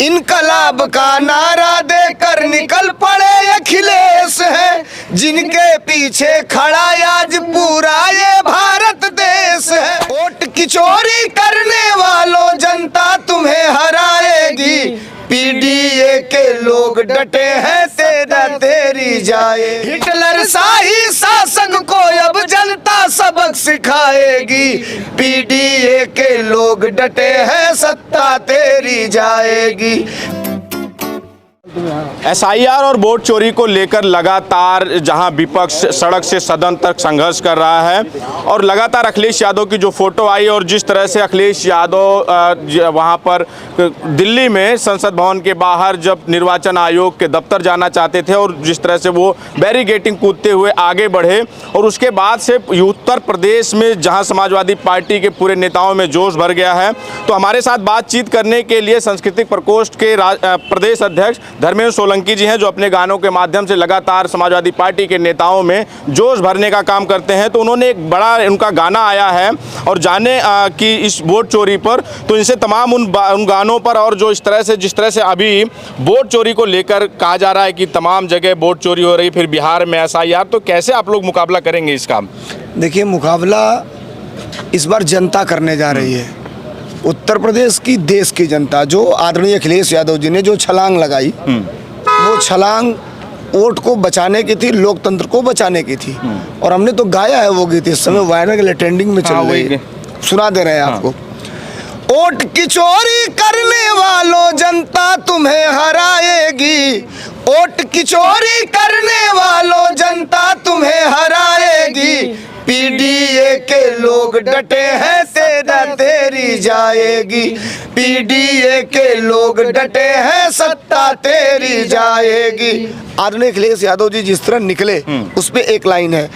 इनकलाब का नारा देकर निकल पड़े अखिलेश है, जिनके पीछे खड़ा आज पूरा ये भारत देश है। वोट की चोरी करने वालों जनता तुम्हें हराएगी, पीडीए के लोग डटे हैं तेरा तेरी जाए। हिटलर शाही शासन को अब जनता सबक सिखाएगी, पीडीए के लोग डटे हैं सत्ता तेरी जाएगी। एसआईआर और वोट चोरी को लेकर लगातार जहां विपक्ष सड़क से सदन तक संघर्ष कर रहा है और लगातार अखिलेश यादव की जो फोटो आई और जिस तरह से अखिलेश यादव वहां पर दिल्ली में संसद भवन के बाहर जब निर्वाचन आयोग के दफ्तर जाना चाहते थे और जिस तरह से वो बैरिकेडिंग कूदते हुए आगे बढ़े और उसके बाद से उत्तर प्रदेश में जहां समाजवादी पार्टी के पूरे नेताओं में जोश भर गया है। तो हमारे साथ बातचीत करने के लिए सांस्कृतिक प्रकोष्ठ के प्रदेश अध्यक्ष धर्मेंद्र सोलंकी जी हैं, जो अपने गानों के माध्यम से लगातार समाजवादी पार्टी के नेताओं में जोश भरने का काम करते हैं। तो उन्होंने एक बड़ा उनका गाना आया है और जाने कि इस वोट चोरी पर, तो इनसे तमाम उन गानों पर और जो जिस तरह से अभी वोट चोरी को लेकर कहा जा रहा है कि तमाम जगह वोट चोरी हो रही, फिर बिहार में एसआईआर, तो कैसे आप लोग मुकाबला करेंगे इसका? देखिए, मुकाबला इस बार जनता करने जा रही है, उत्तर प्रदेश की देश की जनता। जो आदरणीय अखिलेश यादव जी ने जो छलांग लगाई, वो छलांग वोट को बचाने की थी, लोकतंत्र को बचाने की थी। और हमने तो गाया है वो गीत, इस समय वायरल ट्रेंडिंग में चल रही है, सुना दे रहे हैं आपको। वोट की चोरी करने वालों जनता तुम्हें हराएगी, वोट की चोरी करने वालों जनता तुम्हें हराएगी, पीडीए के लोग डटे हैं तेरा तेरी जाएगी, पीडीए के लोग डटे हैं सत्ता तेरी जाएगी। आदरणीय अखिलेश यादव जी जिस तरह निकले उस पे एक लाइन है,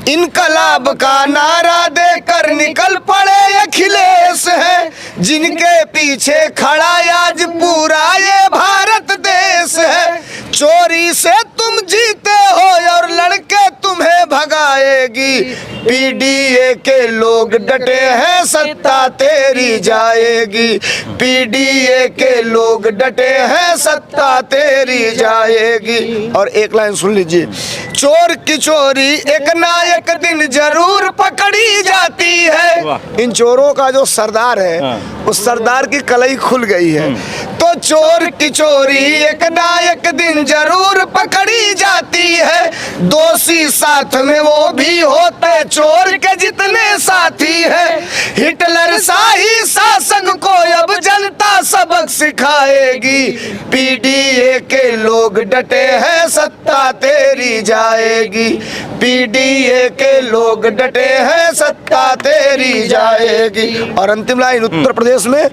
इनकलाब का नारा देकर निकल पड़े अखिलेश है, जिनके पीछे खड़ा आज पूरा ये भारत देश है। चोरी से तुम जीते हो और लड़के तुम्हें भगाएगी, पीडीए के लोग डटे हैं सत्ता तेरी जाएगी, पीडीए के लोग डटे हैं सत्ता तेरी जाएगी। और एक लाइन सुन लीजिए, चोर की चोरी एक ना एक दिन जरूर पकड़ी जाती है। इन चोरों का जो सरदार है, उस सरदार की कलई खुल गई है। तो चोर की चोरी एक ना एक दिन जरूर पकड़ी जाती है, दोषी साथ में वो भी होते चोर के जितने साथी है। हिटलर शाही शासन को अब जनता सबक सिखाएगी, पीडीए के लोग डटे हैं सत्ता तेरी जाएगी, पीडीए के लोग डटे हैं सत्ता तेरी जाएगी। और अंतिम लाइन, उत्तर प्रदेश में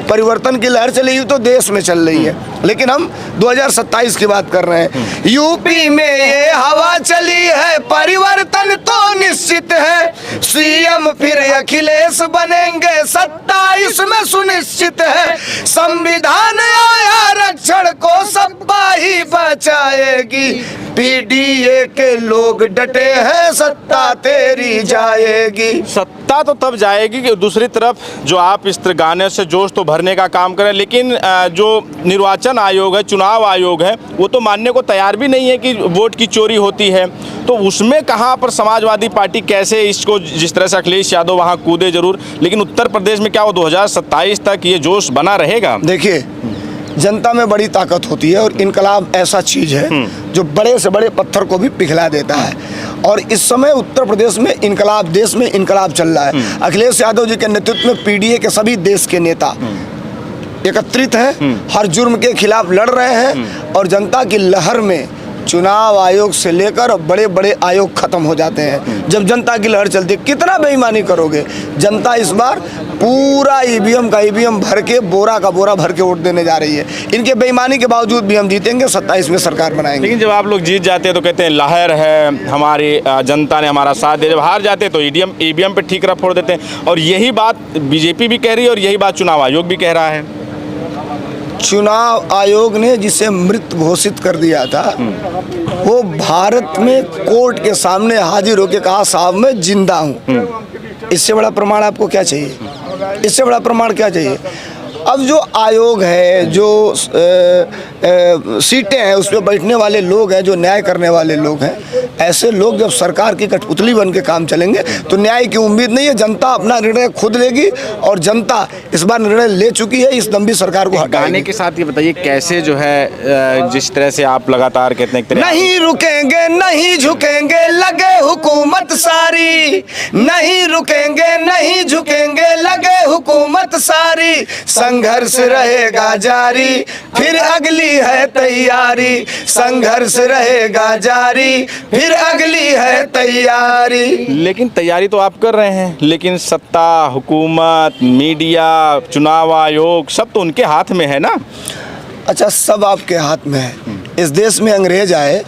परिवर्तन की लहर चली हुई तो देश में चल रही है, लेकिन हम 2027 की बात कर रहे हैं। यूपी में ये हवा चली है, परिवर्तन तो निश्चित है, सीएम फिर अखिलेश बनेंगे, सत्ता इसमें सुनिश्चित है। संविधान आरक्षण को सपा ही बचाएगी, पीडीए के लोग डटे हैं सत्ता तेरी जाएगी। सत्ता तो तब जाएगी कि दूसरी तरफ जो आप इस गाने से जोश तो भरने का काम करें, लेकिन जो निर्वाचन आयोग है, चुनाव आयोग है, वो तो मानने को तैयार भी नहीं है कि वोट की चोरी होती है। तो उसमें कहाँ पर समाजवादी पार्टी कैसे इसको, जिस तरह से अखिलेश यादव वहाँ कूदे जरूर, लेकिन उत्तर प्रदेश में क्या वो 2027 तक ये जोश बना रहेगा? देखिए, जनता में बड़ी ताकत होती है और इनकलाब ऐसा चीज है जो बड़े से बड़े पत्थर को भी पिघला देता है। और इस समय उत्तर प्रदेश में इनकलाब, देश में इनकलाब चल रहा है। अखिलेश यादव जी के नेतृत्व में पीडीए के सभी देश के नेता एकत्रित हैं, हर जुर्म के खिलाफ लड़ रहे हैं और जनता की लहर में चुनाव आयोग से लेकर बड़े बड़े आयोग खत्म हो जाते हैं। जब जनता की लहर चलती है, कितना बेईमानी करोगे? जनता इस बार पूरा ईवीएम का ईवीएम भर के, बोरा का बोरा भर के वोट देने जा रही है। इनके बेईमानी के बावजूद भी हम जीतेंगे, 27 में सरकार बनाएंगे। लेकिन जब आप लोग जीत जाते हैं तो कहते हैं लहर है, हमारी जनता ने हमारा साथ दिया। जब हार जाते हैं तो ईवीएम पे ठीकरा फोड़ देते हैं। और यही बात बीजेपी भी कह रही है और यही बात चुनाव आयोग भी कह रहा है। चुनाव आयोग ने जिसे मृत घोषित कर दिया था, वो भारत में कोर्ट के सामने हाजिर होकर कहा, साहब मैं जिंदा हूँ। इससे बड़ा प्रमाण आपको क्या चाहिए? इससे बड़ा प्रमाण क्या चाहिए? अब जो आयोग है, जो सीटें हैं, उस पर बैठने वाले लोग हैं, जो न्याय करने वाले लोग हैं, ऐसे लोग जब सरकार की कठपुतली बन के काम चलेंगे तो न्याय की उम्मीद नहीं है। जनता अपना निर्णय खुद लेगी और जनता इस बार निर्णय ले चुकी है, इस दम्भी सरकार को हटाएगी। गाने के साथ ये बताइए कैसे जो है जिस तरह से आप लगातार कहते हैं नहीं रुकेंगे नहीं झुकेंगे, लगे हुकूमत सारी, नहीं रुकेंगे नहीं झुकेंगे, लगे हुकूमत सारी, संघर्ष रहेगा जारी, फिर अगली है तैयारी, संघर्ष रहेगा जारी, फिर अगली है तैयारी। लेकिन तैयारी तो आप कर रहे हैं, लेकिन सत्ता, हुकूमत, मीडिया, चुनाव आयोग सब तो उनके हाथ में है ना। अच्छा, सब आपके हाथ में है। इस देश में अंग्रेज आए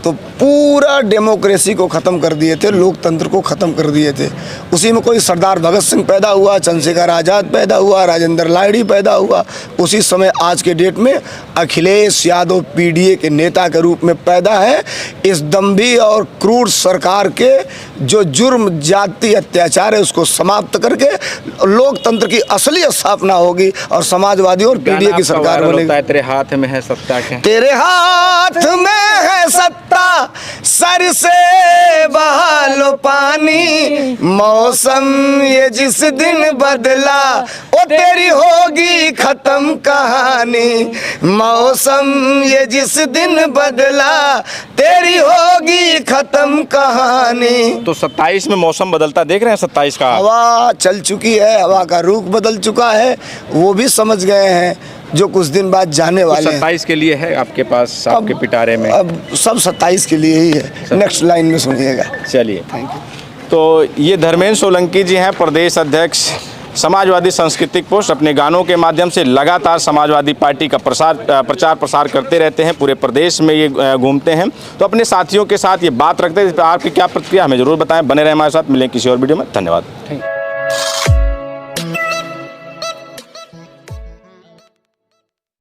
तो पूरा डेमोक्रेसी को ख़त्म कर दिए थे, लोकतंत्र को ख़त्म कर दिए थे। उसी में कोई सरदार भगत सिंह पैदा हुआ, चंद्रशेखर आज़ाद पैदा हुआ, राजेंद्र लाहिड़ी पैदा हुआ। उसी समय आज के डेट में अखिलेश यादव पीडीए के नेता के रूप में पैदा है। इस दम्भी और क्रूर सरकार के जो जुर्म जाति अत्याचार है उसको समाप्त करके लोकतंत्र की असली स्थापना होगी और समाजवादी और पीडीए की सरकार बनेगी। तेरे हाथ में है सत्ता के, तेरे हाथ में है सत्ता, सर से बहा लो पानी, मौसम ये जिस दिन बदला ओ तेरी होगी खत्म कहानी, मौसम ये जिस दिन बदला तेरी होगी खत्म कहानी। तो 27 में मौसम बदलता देख रहे हैं। 27 का हवा चल चुकी है, हवा का रुख बदल चुका है, वो भी समझ गए हैं जो कुछ दिन बाद जाने वाले हैं। 27 के लिए है आपके पास, आपके पिटारे में अब सब 27 के लिए ही है। नेक्स्ट लाइन में सुनिएगा। चलिए, थैंक यू। तो ये धर्मेंद्र सोलंकी जी हैं, प्रदेश अध्यक्ष समाजवादी सांस्कृतिक पोस्ट। अपने गानों के माध्यम से लगातार समाजवादी पार्टी का प्रचार प्रसार करते रहते हैं, पूरे प्रदेश में ये घूमते हैं। तो अपने साथियों के साथ ये बात रखते हैं। आपकी क्या प्रतिक्रिया हमें जरूर बताएं। बने रहें हमारे साथ, मिलें किसी और वीडियो में। धन्यवाद।